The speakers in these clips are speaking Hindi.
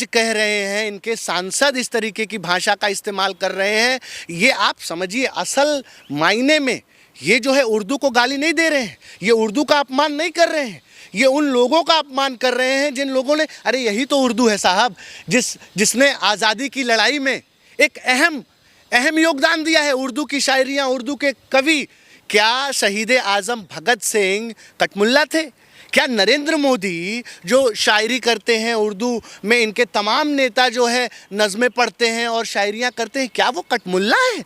कह रहे हैं, इनके सांसद इस तरीके की भाषा का इस्तेमाल कर रहे हैं, ये आप समझिए असल मायने में ये जो है उर्दू को गाली नहीं दे रहे हैं, ये उर्दू का अपमान नहीं कर रहे हैं, ये उन लोगों का अपमान कर रहे हैं जिन लोगों ने, अरे यही तो उर्दू है साहब, जिसने आज़ादी की लड़ाई में एक अहम योगदान दिया है। उर्दू की शायरियाँ, उर्दू के कवि, क्या शहीद आज़म भगत सिंह कठमुल्ला थे? क्या नरेंद्र मोदी जो शायरी करते हैं उर्दू में, इनके तमाम नेता जो है नज़में पढ़ते हैं और शायरियाँ करते हैं, क्या वो कठमुल्ला है?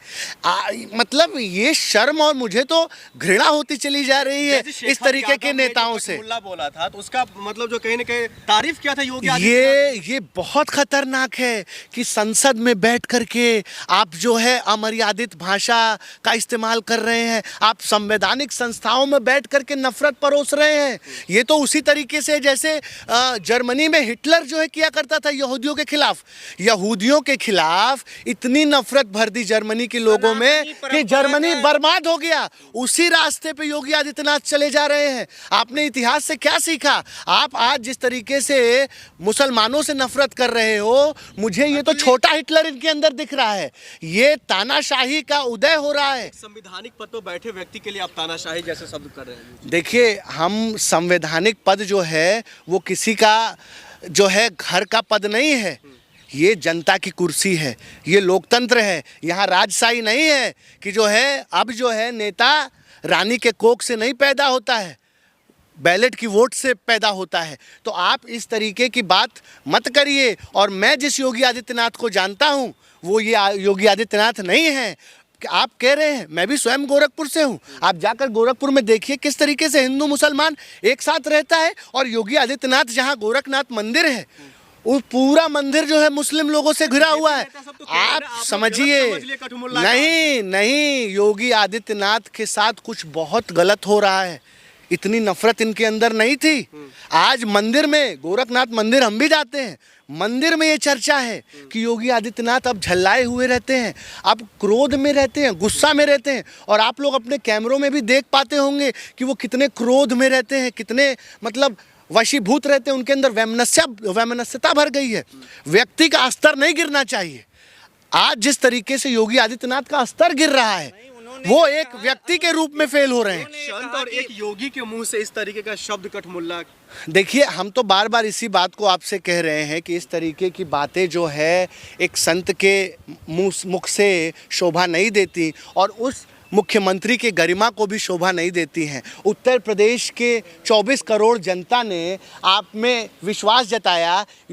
मतलब ये शर्म और मुझे तो घृणा होती चली जा रही है इस तरीके के नेताओं से। कठमुल्ला बोला था तो उसका मतलब जो कहीं न कहीं तारीफ किया था योगी आदित्यनाथ, ये बहुत खतरनाक है कि संसद में बैठ करके आप जो है अमर्यादित भाषा का इस्तेमाल कर रहे हैं, आप संवैधानिक संस्थाओं में बैठ करके नफरत परोस रहे हैं। ये तो उसी तरीके से जैसे जर्मनी में हिटलर जो है किया करता था यहूदियों के खिलाफ इतनी नफरत भर दी जर्मनी के लोगों में कि जर्मनी बर्बाद हो गया। उसी रास्ते पे योगी आदित्यनाथ चले जा रहे हैं। आपने इतिहास से क्या सीखा? आप आज जिस तरीके से मुसलमानों से नफरत कर रहे हो, मुझे ये तो छोटा हिटलर इनके अंदर दिख रहा है। ये तानाशाही का उदय हो रहा है। संवैधानिक पद पर बैठे व्यक्ति के लिए आप तानाशाही जैसे शब्द कर रहे हैं। देखिए, हम संवैधानिक पद जो है वो किसी का जो है घर का पद नहीं है, ये जनता की कुर्सी है, ये लोकतंत्र है। यहाँ राजशाही नहीं है कि जो है अब जो है नेता रानी के कोख से नहीं पैदा होता है, बैलेट की वोट से पैदा होता है। तो आप इस तरीके की बात मत करिए। और मैं जिस योगी आदित्यनाथ को जानता हूँ वो ये योगी आदित्यनाथ नहीं है। आप कह रहे हैं, मैं भी स्वयं गोरखपुर से हूं, आप जाकर गोरखपुर में देखिए किस तरीके से हिंदू मुसलमान एक साथ रहता है। और योगी आदित्यनाथ जहां गोरखनाथ मंदिर है, वो पूरा मंदिर जो है मुस्लिम लोगों से घिरा हुआ है। आप समझिए, नहीं, योगी आदित्यनाथ के साथ कुछ बहुत गलत हो रहा है। इतनी नफरत इनके अंदर नहीं थी। आज मंदिर में, गोरखनाथ मंदिर हम भी जाते हैं, मंदिर में ये चर्चा है कि योगी आदित्यनाथ अब झल्लाए हुए रहते हैं, अब क्रोध में रहते हैं, गुस्सा में रहते हैं। और आप लोग अपने कैमरों में भी देख पाते होंगे कि वो कितने क्रोध में रहते हैं, कितने मतलब वशीभूत रहते हैं, उनके अंदर वैमनस्यता भर गई है। व्यक्ति का स्तर नहीं गिरना चाहिए। आज जिस तरीके से योगी आदित्यनाथ का स्तर गिर रहा है, वो एक व्यक्ति के रूप में फेल हो रहे हैं। संत और एक योगी के मुंह से इस तरीके का शब्द कठमुल्ला, देखिए, हम तो बार बार इसी बात को आपसे कह रहे हैं कि इस तरीके की बातें जो है एक संत के मुख से शोभा नहीं देती और उस मुख्यमंत्री के गरिमा को भी शोभा नहीं देती हैं। उत्तर प्रदेश के 24 करोड़ जनता ने आप में विश्वास जताया।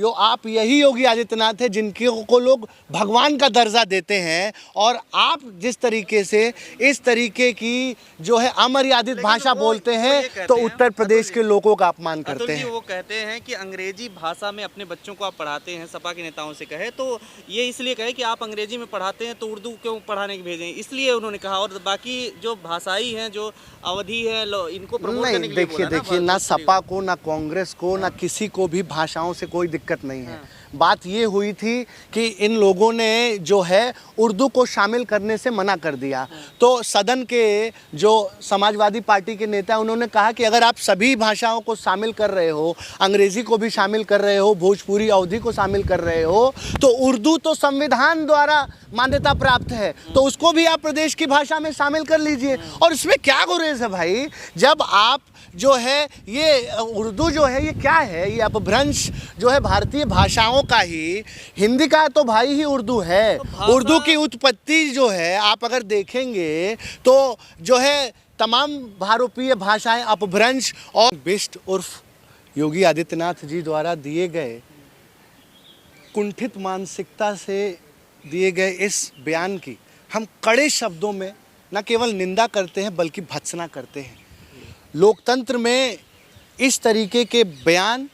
आप यही योगी आदित्यनाथ है जिनके को लोग भगवान का दर्जा देते हैं। और आप जिस तरीके से इस तरीके की जो है अमर्यादित भाषा बोलते हैं तो उत्तर प्रदेश के लोगों का अपमान करते हैं। वो कहते हैं कि अंग्रेजी भाषा में अपने बच्चों को आप पढ़ाते हैं, सपा के नेताओं से कहे तो ये इसलिए कहे कि आप अंग्रेजी में पढ़ाते हैं तो उर्दू क्यों पढ़ाने के भेजें, इसलिए उन्होंने कहा। और बाकी जो भाषाई हैं, जो अवधि है, इनको प्रमोट करने के लिए बोला ना। देखिए, ना सपा को, ना कांग्रेस को, ना किसी को भी भाषाओं से कोई दिक्कत नहीं है। बात ये हुई थी कि इन लोगों ने जो है उर्दू को शामिल करने से मना कर दिया। तो सदन के जो समाजवादी पार्टी के नेता उन्होंने कहा कि अगर आप सभी भाषाओं को शामिल कर रहे हो, अंग्रेजी को भी शामिल कर रहे हो, भोजपुरी अवधी को शामिल कर रहे हो, तो उर्दू तो संविधान द्वारा मान्यता प्राप्त है, तो उसको भी आप प्रदेश की भाषा में शामिल कर लीजिए। और इसमें क्या गुरेज है भाई? जब आप जो है ये उर्दू जो है ये क्या है? ये अपभ्रंश जो है भारतीय भाषाओं का ही, हिंदी का तो भाई ही उर्दू है। उर्दू की उत्पत्ति जो है आप अगर देखेंगे तो जो है तमाम भारतीय भाषाएं अपभ्रंश और बिष्ट उर्फ योगी आदित्यनाथ जी द्वारा दिए गए कुंठित मानसिकता से दिए गए इस बयान की हम कड़े शब्दों में न केवल निंदा करते हैं बल्कि भत्सना करते हैं। लोकतंत्र में इस तरीके के बयान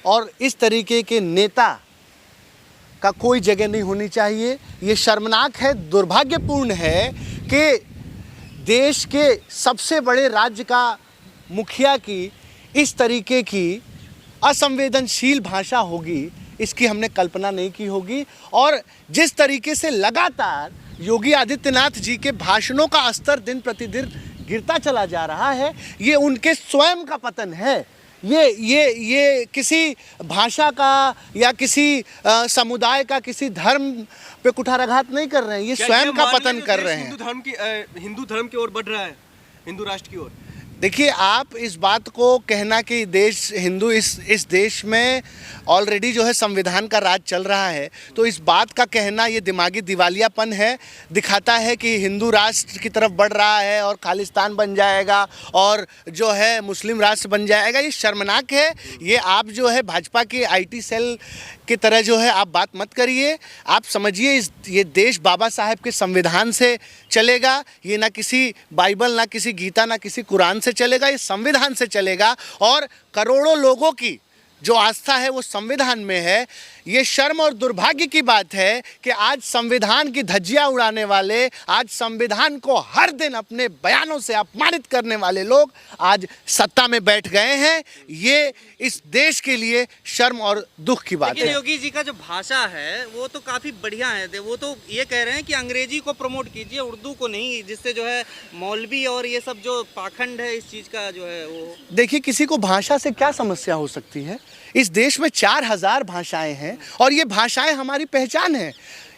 और इस तरीके के नेता का कोई जगह नहीं होनी चाहिए। ये शर्मनाक है, दुर्भाग्यपूर्ण है कि देश के सबसे बड़े राज्य का मुखिया की इस तरीके की असंवेदनशील भाषा होगी, इसकी हमने कल्पना नहीं की होगी। और जिस तरीके से लगातार योगी आदित्यनाथ जी के भाषणों का स्तर दिन प्रतिदिन गिरता चला जा रहा है, ये उनके स्वयं का पतन है। ये किसी भाषा का या किसी समुदाय का, किसी धर्म पे कुठाराघात नहीं कर रहे हैं, ये स्वयं का पतन कर रहे हैं। हिंदू धर्म की ओर बढ़ रहा है, हिंदू राष्ट्र की ओर। देखिए, आप इस बात को कहना कि देश हिंदू इस देश में ऑलरेडी जो है संविधान का राज चल रहा है, तो इस बात का कहना ये दिमागी दिवालियापन है। दिखाता है कि हिंदू राष्ट्र की तरफ बढ़ रहा है और खालिस्तान बन जाएगा और जो है मुस्लिम राष्ट्र बन जाएगा। ये शर्मनाक है। ये आप जो है भाजपा की IT सेल की तरह जो है आप बात मत करिए। आप समझिए, ये देश बाबा साहेब के संविधान से चलेगा। ये ना किसी बाइबल, ना किसी गीता, ना किसी कुरान से चलेगा। ये संविधान से चलेगा और करोड़ों लोगों की जो आस्था है वो संविधान में है। ये शर्म और दुर्भाग्य की बात है कि आज संविधान की धज्जियां उड़ाने वाले, आज संविधान को हर दिन अपने बयानों से अपमानित करने वाले लोग आज सत्ता में बैठ गए हैं। ये इस देश के लिए शर्म और दुख की बात लेकिन है। योगी जी का जो भाषा है वो तो काफ़ी बढ़िया है। वो तो ये कह रहे हैं कि अंग्रेजी को प्रमोट कीजिए, उर्दू को नहीं, जिससे जो है मौलवी और ये सब जो पाखंड है इस चीज़ का जो है वो। देखिए, किसी को भाषा से क्या समस्या हो सकती है? इस देश में 4000 भाषाएं हैं और ये भाषाएं हमारी पहचान है।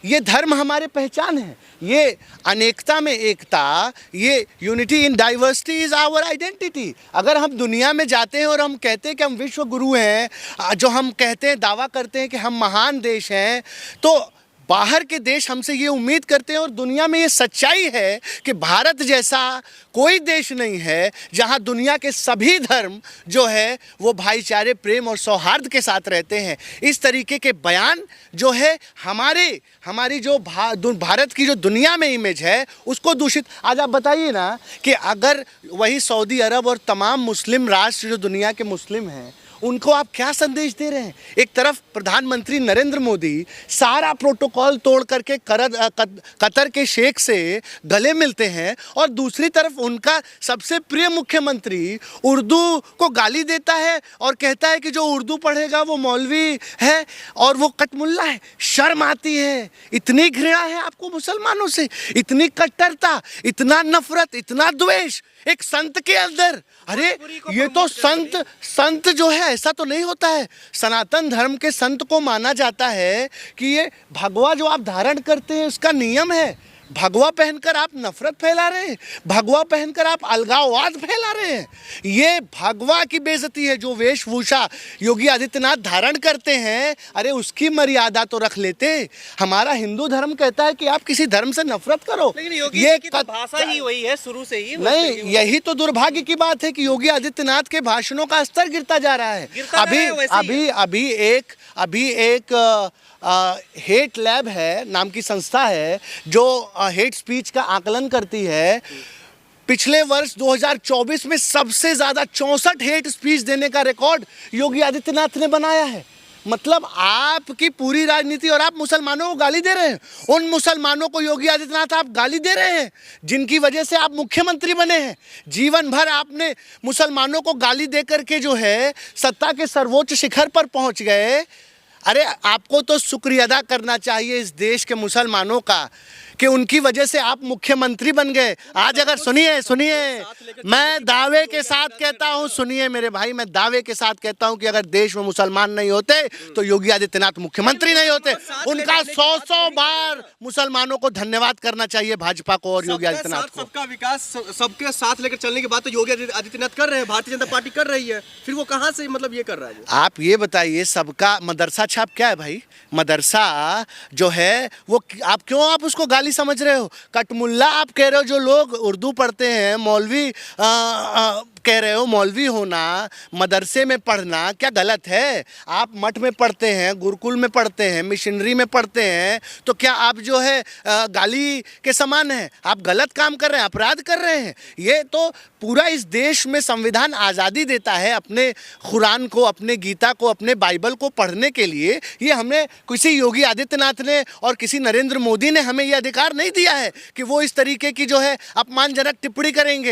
ये धर्म हमारे पहचान है। ये अनेकता में एकता, ये unity in diversity is our identity. अगर हम दुनिया में जाते हैं और हम कहते हैं कि हम विश्व गुरु हैं, जो हम कहते हैं, दावा करते हैं कि हम महान देश हैं, तो बाहर के देश हमसे ये उम्मीद करते हैं और दुनिया में ये सच्चाई है कि भारत जैसा कोई देश नहीं है जहां दुनिया के सभी धर्म जो है वो भाईचारे, प्रेम और सौहार्द के साथ रहते हैं। इस तरीके के बयान जो है हमारी जो भारत की जो दुनिया में इमेज है उसको दूषित। आज आप बताइए ना कि अगर वही सऊदी अरब और तमाम मुस्लिम राष्ट्र जो दुनिया के मुस्लिम हैं, उनको आप क्या संदेश दे रहे हैं? एक तरफ प्रधानमंत्री नरेंद्र मोदी सारा प्रोटोकॉल तोड़ करके कतर के शेख से गले मिलते हैं और दूसरी तरफ उनका सबसे प्रिय मुख्यमंत्री उर्दू को गाली देता है और कहता है कि जो उर्दू पढ़ेगा वो मौलवी है और वो कटमुल्ला है। शर्म आती है। इतनी घृणा है आपको मुसलमानों से, इतनी कट्टरता, इतना नफरत, इतना द्वेष एक संत के अंदर। अरे ये तो संत जो है ऐसा तो नहीं होता है। सनातन धर्म के संत को माना जाता है कि ये भगवा जो आप धारण करते हैं उसका नियम है। भगवा पहनकर आप नफरत फैला रहे हैं, भगवा पहनकर आप अलगाववाद फैला रहे हैं। ये भगवा की बेइज्जती है। जो वेशभूषा योगी आदित्यनाथ धारण करते हैं, अरे उसकी मर्यादा तो रख लेते। हमारा हिंदू धर्म कहता है कि आप किसी धर्म से नफरत करो। लेकिन योगी ये की तो भाषा ही वही है शुरू से ही। नहीं, यही तो दुर्भाग्य की बात है कि योगी आदित्यनाथ के भाषणों का स्तर गिरता जा रहा है। अभी एक हेट लैब है नाम की संस्था है जो हेट स्पीच का आकलन करती है। पिछले वर्ष 2024 में सबसे ज़्यादा 64 हेट स्पीच देने का रिकॉर्ड योगी आदित्यनाथ ने बनाया है। मतलब आपकी पूरी राजनीति, और आप मुसलमानों को गाली दे रहे हैं। उन मुसलमानों को योगी आदित्यनाथ आप गाली दे रहे हैं जिनकी वजह से आप मुख्यमंत्री बने हैं। जीवन भर आपने मुसलमानों को गाली दे करके जो है सत्ता के सर्वोच्च शिखर पर पहुंच गए। अरे आपको तो शुक्रिया अदा करना चाहिए इस देश के मुसलमानों का कि उनकी वजह से आप मुख्यमंत्री बन गए। आज अगर सुनिए मैं दावे के साथ कहता हूं, सुनिए मेरे भाई, मैं दावे के साथ कहता हूं कि अगर देश में मुसलमान नहीं होते तो योगी आदित्यनाथ मुख्यमंत्री नहीं होते। उनका 100 बार मुसलमानों को धन्यवाद करना चाहिए, भाजपा को और योगी आदित्यनाथ को। सबका विकास, सबके साथ लेकर चलने की बात तो योगी आदित्यनाथ कर रहे हैं, भारतीय जनता पार्टी कर रही है। फिर वो कहाँ से मतलब ये कर रहा है? आप ये बताइए, सबका मदरसा छाप क्या है भाई? मदरसा जो है वो आप उसको गाली समझ रहे हो? कटमुल्ला आप कह रहे हो। जो लोग उर्दू पढ़ते हैं, मौलवी कह रहे हो। मौलवी होना, मदरसे में पढ़ना क्या गलत है? आप मठ में पढ़ते हैं, गुरुकुल में पढ़ते हैं, मिशनरी में पढ़ते हैं, तो क्या आप जो है गाली के समान है? आप गलत काम कर रहे हैं, अपराध कर रहे हैं। ये तो पूरा इस देश में संविधान आज़ादी देता है अपने कुरान को, अपने गीता को, अपने बाइबल को पढ़ने के लिए। ये हमें किसी योगी आदित्यनाथ ने और किसी नरेंद्र मोदी ने हमें ये अधिकार नहीं दिया है कि वो इस तरीके की जो है अपमानजनक टिप्पणी करेंगे।